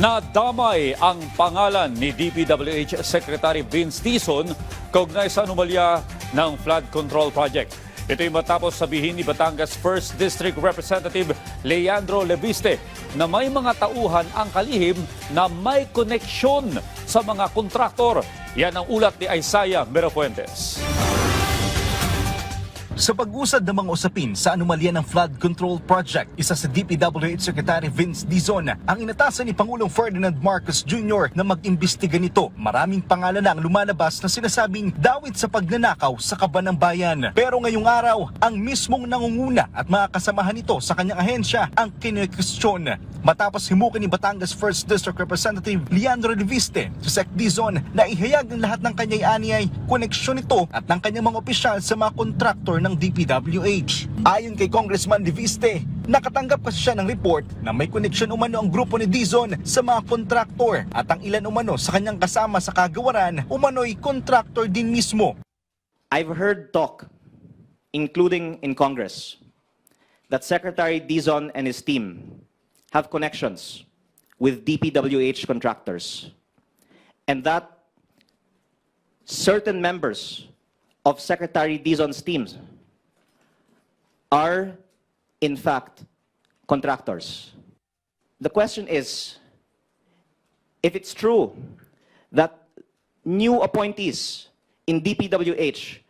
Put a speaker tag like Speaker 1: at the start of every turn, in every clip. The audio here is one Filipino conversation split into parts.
Speaker 1: Nadamay ang pangalan ni DPWH Secretary Vince Dizon kaugnay sa anomalya ng flood control project. Ito'y matapos sabihin ni Batangas 1st District Representative Leandro Leviste na may mga tauhan ang kalihim na may koneksyon sa mga kontraktor. Yan ang ulat ni Isaiah Mirafuentes.
Speaker 2: Sa pag-usad ng mga usapin sa anomalya ng flood control project, isa sa DPWH Secretary Vince Dizon ang inatasan ni Pangulong Ferdinand Marcos Jr. na mag-imbestiga nito. Maraming pangalan na ang lumalabas na sinasabing dawit sa pagnanakaw sa kaban ng bayan. Pero ngayong araw, ang mismong nangunguna at mga kasamahan nito sa kanyang ahensya ang kine-question. Matapos himukin ni Batangas 1st District Representative Leandro Leviste si Sec Dizon na ihayag ng lahat ng kanyang aniyay koneksyon nito at ng kanyang mga opisyal sa mga kontraktor ng DPWH. Ayon kay Congressman Leviste, nakatanggap kasi siya ng report na may koneksyon umano ang grupo ni Dizon sa mga kontraktor at ang ilan umano sa kanyang kasama sa kagawaran umano'y kontraktor din mismo.
Speaker 3: I've heard talk, including in Congress, that Secretary Dizon and his team have connections with DPWH contractors, and that certain members of Secretary Dizon's teams are, in fact, contractors. The question is, if it's true that new appointees in DPWH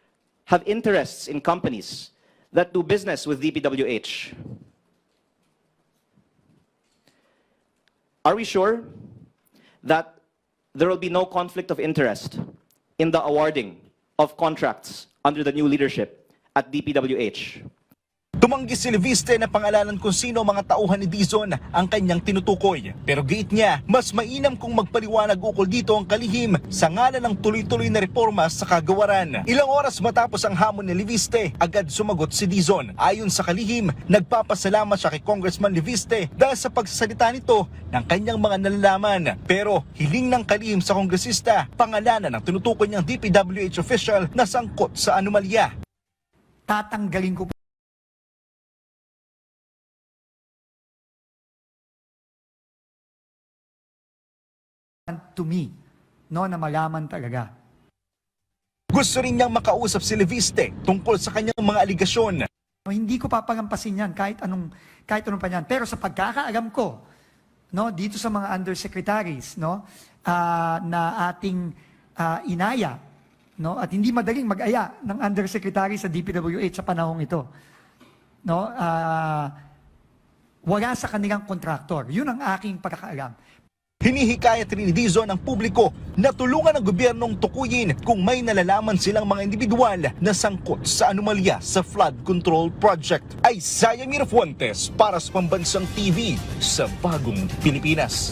Speaker 3: have interests in companies that do business with DPWH, are we sure that there will be no conflict of interest in the awarding of contracts under the new leadership at DPWH?
Speaker 2: Tumanggi si Leviste na pangalanan kung sino mga tauhan ni Dizon ang kanyang tinutukoy. Pero giit niya, mas mainam kung magpaliwanag ukol dito ang kalihim sa ngalan ng tuloy-tuloy na reforma sa kagawaran. Ilang oras matapos ang hamon ni Leviste, agad sumagot si Dizon. Ayon sa kalihim, nagpapasalamat siya kay Congressman Leviste dahil sa pagsasalita nito ng kanyang mga nalalaman. Pero hiling ng kalihim sa kongresista, pangalanan ng tinutukoy niyang DPWH official na sangkot sa anomalya.
Speaker 4: Tatanggalin ko to me, no, na malaman talaga.
Speaker 2: Gusto rin niyang makausap si Leviste tungkol sa kanyang mga aligasyon.
Speaker 4: Hindi ko papalampasin yan kahit anong pa yan. Pero sa pagkakaalam ko, no, dito sa mga undersecretaries, no, na ating inaya, no, at hindi madaling mag-aya ng undersecretary sa DPWH sa panahong ito. No, wala sa kanilang kontraktor. Yun ang aking pagkakaalam.
Speaker 2: Hinihikayat rin ni Dizon ang publiko na tulungan ng gobyernong tukuyin kung may nalalaman silang mga individual na sangkot sa anomalya sa flood control project. Isaiah Mirafuentes para sa Pambansang TV sa Bagong Pilipinas.